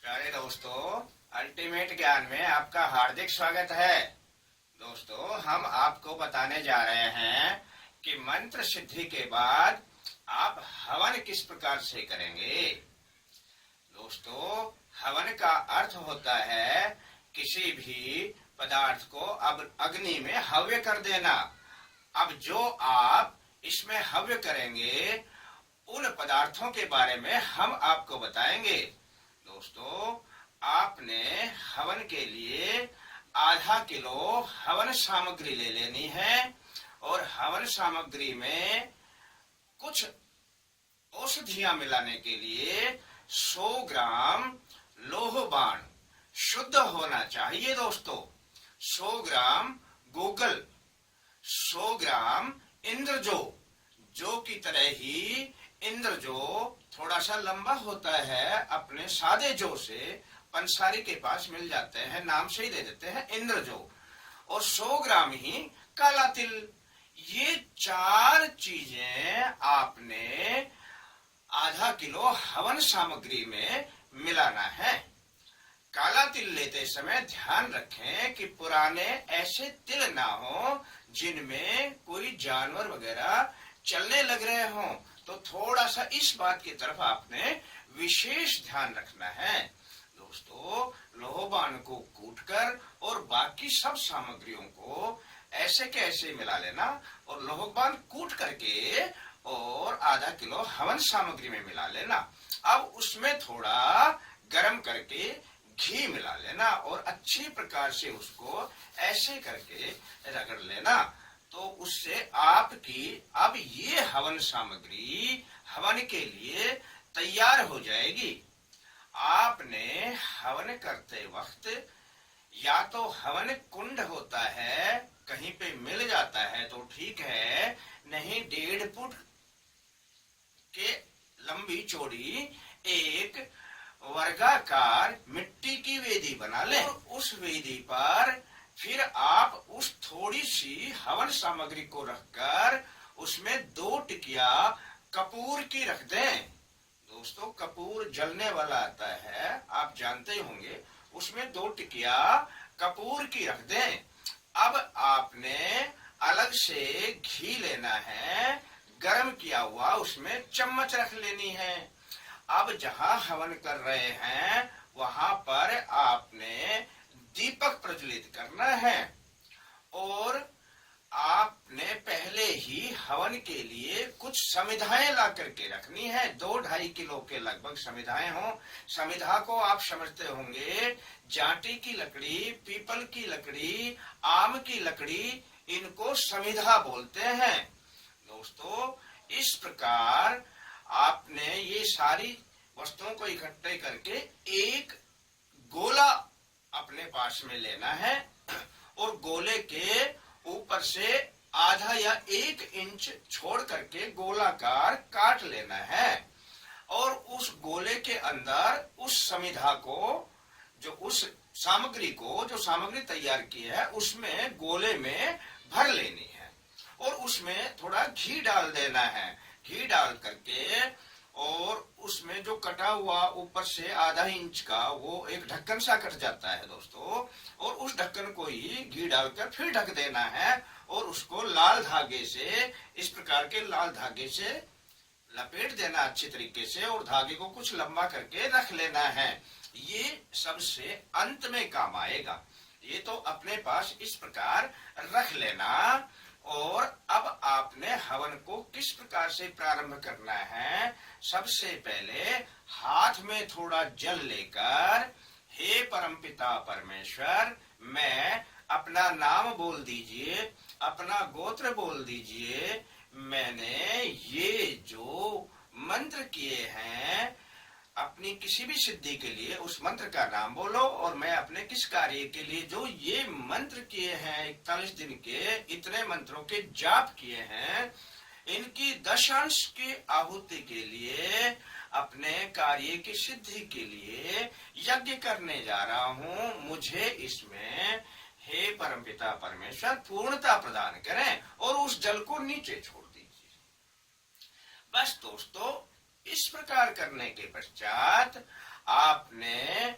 प्यारे दोस्तों, अल्टीमेट ज्ञान में आपका हार्दिक स्वागत है। दोस्तों, हम आपको बताने जा रहे हैं कि मंत्र सिद्धि के बाद आप हवन किस प्रकार से करेंगे। दोस्तों, हवन का अर्थ होता है किसी भी पदार्थ को अब अग्नि में हव्य कर देना। अब जो आप इसमें हव्य करेंगे उन पदार्थों के बारे में हम आपको बताएंगे। दोस्तों, आपने हवन के लिए आधा किलो हवन सामग्री ले लेनी है और हवन सामग्री में कुछ औषधियां मिलाने के लिए 100 ग्राम लोह बाण शुद्ध होना चाहिए। दोस्तों, 100 ग्राम गूगल, 100 ग्राम इंद्रजो, जो की तरह ही इंद्रजो थोड़ा सा लंबा होता है, अपने सादे जो से पंसारी के पास मिल जाते हैं, नाम से ही दे देते हैं इंद्रजो, और 100 ग्राम ही काला तिल। ये 4 चीजें आपने आधा किलो हवन सामग्री में मिलाना है। काला तिल लेते समय ध्यान रखें कि पुराने ऐसे तिल ना हो जिनमें कोई जानवर वगैरह चलने लग रहे हों, तो थोड़ा सा इस बात की तरफ आपने विशेष ध्यान रखना है। दोस्तों, लोहबान को कूटकर और बाकी सब सामग्रियों को ऐसे के ऐसे मिला लेना और लोहबान कूट करके और आधा किलो हवन सामग्री में मिला लेना। अब उसमें थोड़ा गरम करके घी मिला लेना और अच्छी प्रकार से उसको ऐसे करके रगड़ लेना। तो उससे आपकी अब ये हवन सामग्री हवन के लिए तैयार हो जाएगी। आपने हवन करते वक्त या तो हवन कुंड होता है, कहीं पे मिल जाता है तो ठीक है, नहीं 1.5 फुट के लंबी चौड़ी एक वर्गाकार मिट्टी की वेदी बना लें और उस वेदी पर फिर आप उस थोड़ी सी हवन सामग्री को रखकर उसमें 2 टिकिया कपूर की रख दें। दोस्तों, कपूर जलने वाला आता है, आप जानते ही होंगे, उसमें 2 टिकिया कपूर की रख दें। अब आपने अलग से घी लेना है, गरम किया हुआ, उसमें चम्मच रख लेनी है। अब जहां हवन कर रहे हैं वहां पर आपने दीपक प्रज्वलित करना है और आपने पहले ही हवन के लिए कुछ समिधाएं ला करके रखनी है। 2-2.5 किलो के लगभग समिधाएं हों। समिधा को आप समझते होंगे, जांटी की लकड़ी, पीपल की लकड़ी, आम की लकड़ी, इनको समिधा बोलते हैं। दोस्तों, इस प्रकार आपने ये सारी वस्तुओं को इकट्ठे करके एक गोला अपने पास में लेना है और गोले के ऊपर से आधा या 1 इंच छोड़ करके गोलाकार काट लेना है और उस गोले के अंदर उस समिधा को, जो उस सामग्री को, जो सामग्री तैयार की है, उसमें गोले में भर लेनी है और उसमें थोड़ा घी डाल देना है। घी डाल करके और उसमें जो कटा हुआ ऊपर से आधा इंच का वो एक ढक्कन सा कट जाता है दोस्तों, और उस ढक्कन को ही घी डालकर फिर ढक देना है और उसको लाल धागे से, इस प्रकार के लाल धागे से लपेट देना अच्छी तरीके से और धागे को कुछ लंबा करके रख लेना है। ये सबसे अंत में काम आएगा। ये तो अपने पास इस प्रकार रख लेना। और अब आपने हवन को किस प्रकार से प्रारंभ करना है। सबसे पहले हाथ में थोड़ा जल लेकर, हे परमपिता परमेश्वर, मैं अपना नाम बोल दीजिए, अपना गोत्र बोल दीजिए, मैंने ये जो मंत्र किए हैं अपनी किसी भी सिद्धि के लिए उस मंत्र का नाम बोलो और मैं अपने किस कार्य के लिए जो ये मंत्र किए हैं 41 दिन के, इतने मंत्रों के जाप किए हैं, इनकी 10 अंश की आहुति के लिए, अपने कार्य की सिद्धि के लिए यज्ञ करने जा रहा हूँ। मुझे इसमें हे परमपिता परमेश्वर पूर्णता प्रदान करें और उस जल को नीचे छोड़ दीजिए। बस दोस्तों, इस प्रकार करने के पश्चात आपने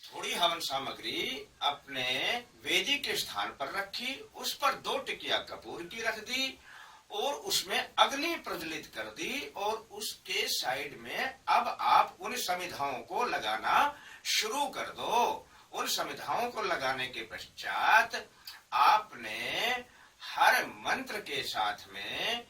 थोड़ी हवन सामग्री अपने वेदी के स्थान पर रखी, उस पर 2 टिकिया कपूर की रख दी और उसमें अग्नि प्रज्वलित कर दी और उसके साइड में अब आप उन समिधाओं को लगाना शुरू कर दो। उन समिधाओं को लगाने के पश्चात आपने हर मंत्र के साथ में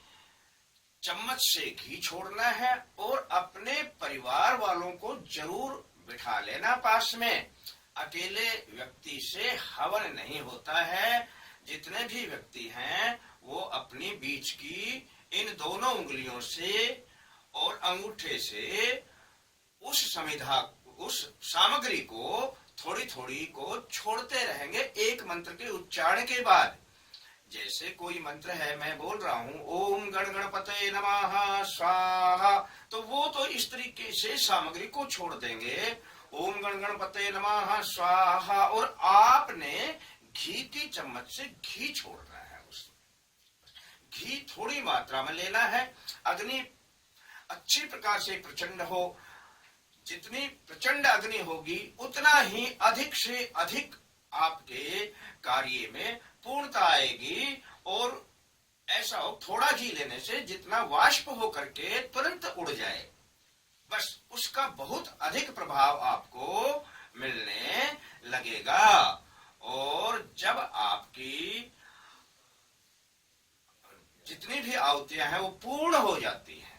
चम्मच से घी छोड़ना है और अपने परिवार वालों को जरूर बिठा लेना पास में। अकेले व्यक्ति से हवन नहीं होता है। जितने भी व्यक्ति हैं वो अपनी बीच की इन दोनों उंगलियों से और अंगूठे से उस सामग्री को थोड़ी थोड़ी को छोड़ते रहेंगे एक मंत्र के उच्चारण के बाद। जैसे कोई मंत्र है, मैं बोल रहा हूं ओम गण गणपते नमः स्वाहा, तो वो तो इस तरीके से सामग्री को छोड़ देंगे, ओम गण गणपते नमः स्वाहा, और आपने घी की चम्मच से घी छोड़ना है। उस घी थोड़ी मात्रा में लेना है। अग्नि अच्छी प्रकार से प्रचंड हो। जितनी प्रचंड अग्नि होगी उतना ही अधिक से अधिक आपके कार्य में पूर्णता आएगी। और ऐसा हो थोड़ा घी लेने से जितना वाष्प होकर के तुरंत उड़ जाए, बस उसका बहुत अधिक प्रभाव आपको मिलने लगेगा। और जब आपकी जितनी भी आहुतियां हैं वो पूर्ण हो जाती हैं,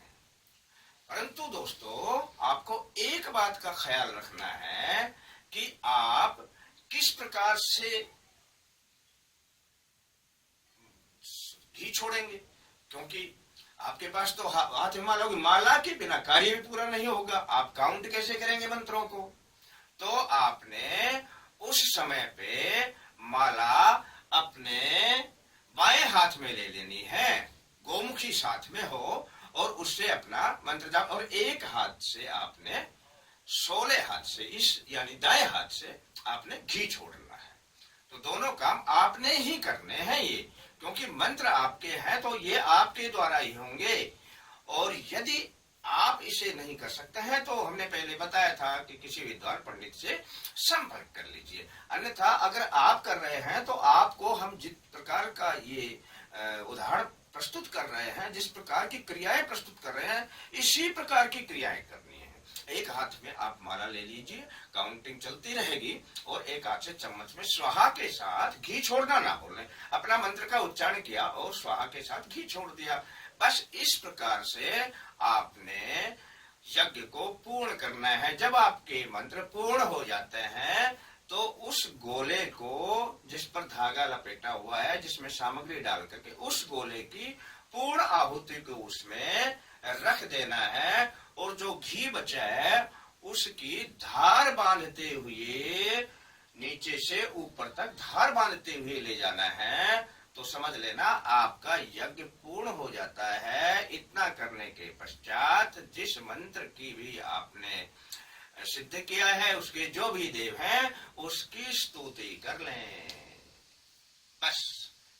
परंतु दोस्तों आपको एक बात का ख्याल रखना है कि आप किस प्रकार से घी छोड़ेंगे, क्योंकि आपके पास तो हाथ में माला होगी, माला के बिना कार्य भी पूरा नहीं होगा। आप काउंट कैसे करेंगे मंत्रों को? तो आपने उस समय पे माला अपने बाएं हाथ में ले लेनी है, गोमुखी साथ में हो, और उससे अपना मंत्र जाप, और एक हाथ से आपने 16 हाथ से इस यानी दाएं हाथ से आपने घी छोड़ना है। तो दोनों काम आपने ही करने हैं ये, क्योंकि मंत्र आपके हैं तो ये आपके द्वारा ही होंगे। और यदि आप इसे नहीं कर सकते हैं तो हमने पहले बताया था कि किसी विद्वान पंडित से संपर्क कर लीजिए। अन्यथा अगर आप कर रहे हैं तो आपको हम जिस प्रकार का ये उदाहरण प्रस्तुत कर रहे हैं, जिस प्रकार की क्रियाएं प्रस्तुत कर रहे हैं, इसी प्रकार की क्रियाएं करनी है। एक हाथ में आप माला ले लीजिए, काउंटिंग चलती रहेगी, और एक हाथ से चम्मच में स्वाहा के साथ घी छोड़ना ना भूलें। अपना मंत्र का उच्चारण किया और स्वाहा के साथ घी छोड़ दिया। बस इस प्रकार से आपने यज्ञ को पूर्ण करना है। जब आपके मंत्र पूर्ण हो जाते हैं तो उस गोले को, जिस पर धागा लपेटा हुआ है, जिसमें सामग्री डाल करके उस गोले की पूर्ण आहुति को उसमें रख देना है, और जो घी बचा है उसकी धार बांधते हुए नीचे से ऊपर तक धार बांधते हुए ले जाना है। तो समझ लेना आपका यज्ञ पूर्ण हो जाता है। इतना करने के पश्चात जिस मंत्र की भी आपने सिद्ध किया है, उसके जो भी देव हैं उसकी स्तुति कर लें। बस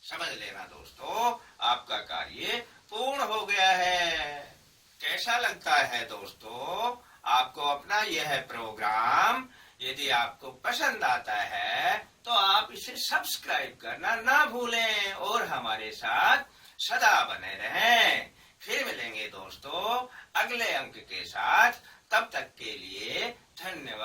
समझ लेना दोस्तों, आपका कार्य पूर्ण हो गया है। कैसा लगता है दोस्तों आपको अपना यह प्रोग्राम? यदि आपको पसंद आता है तो आप इसे सब्सक्राइब करना ना भूलें और हमारे साथ सदा बने रहें। फिर मिलेंगे दोस्तों अगले अंक के साथ। तब तक के लिए धन्यवाद।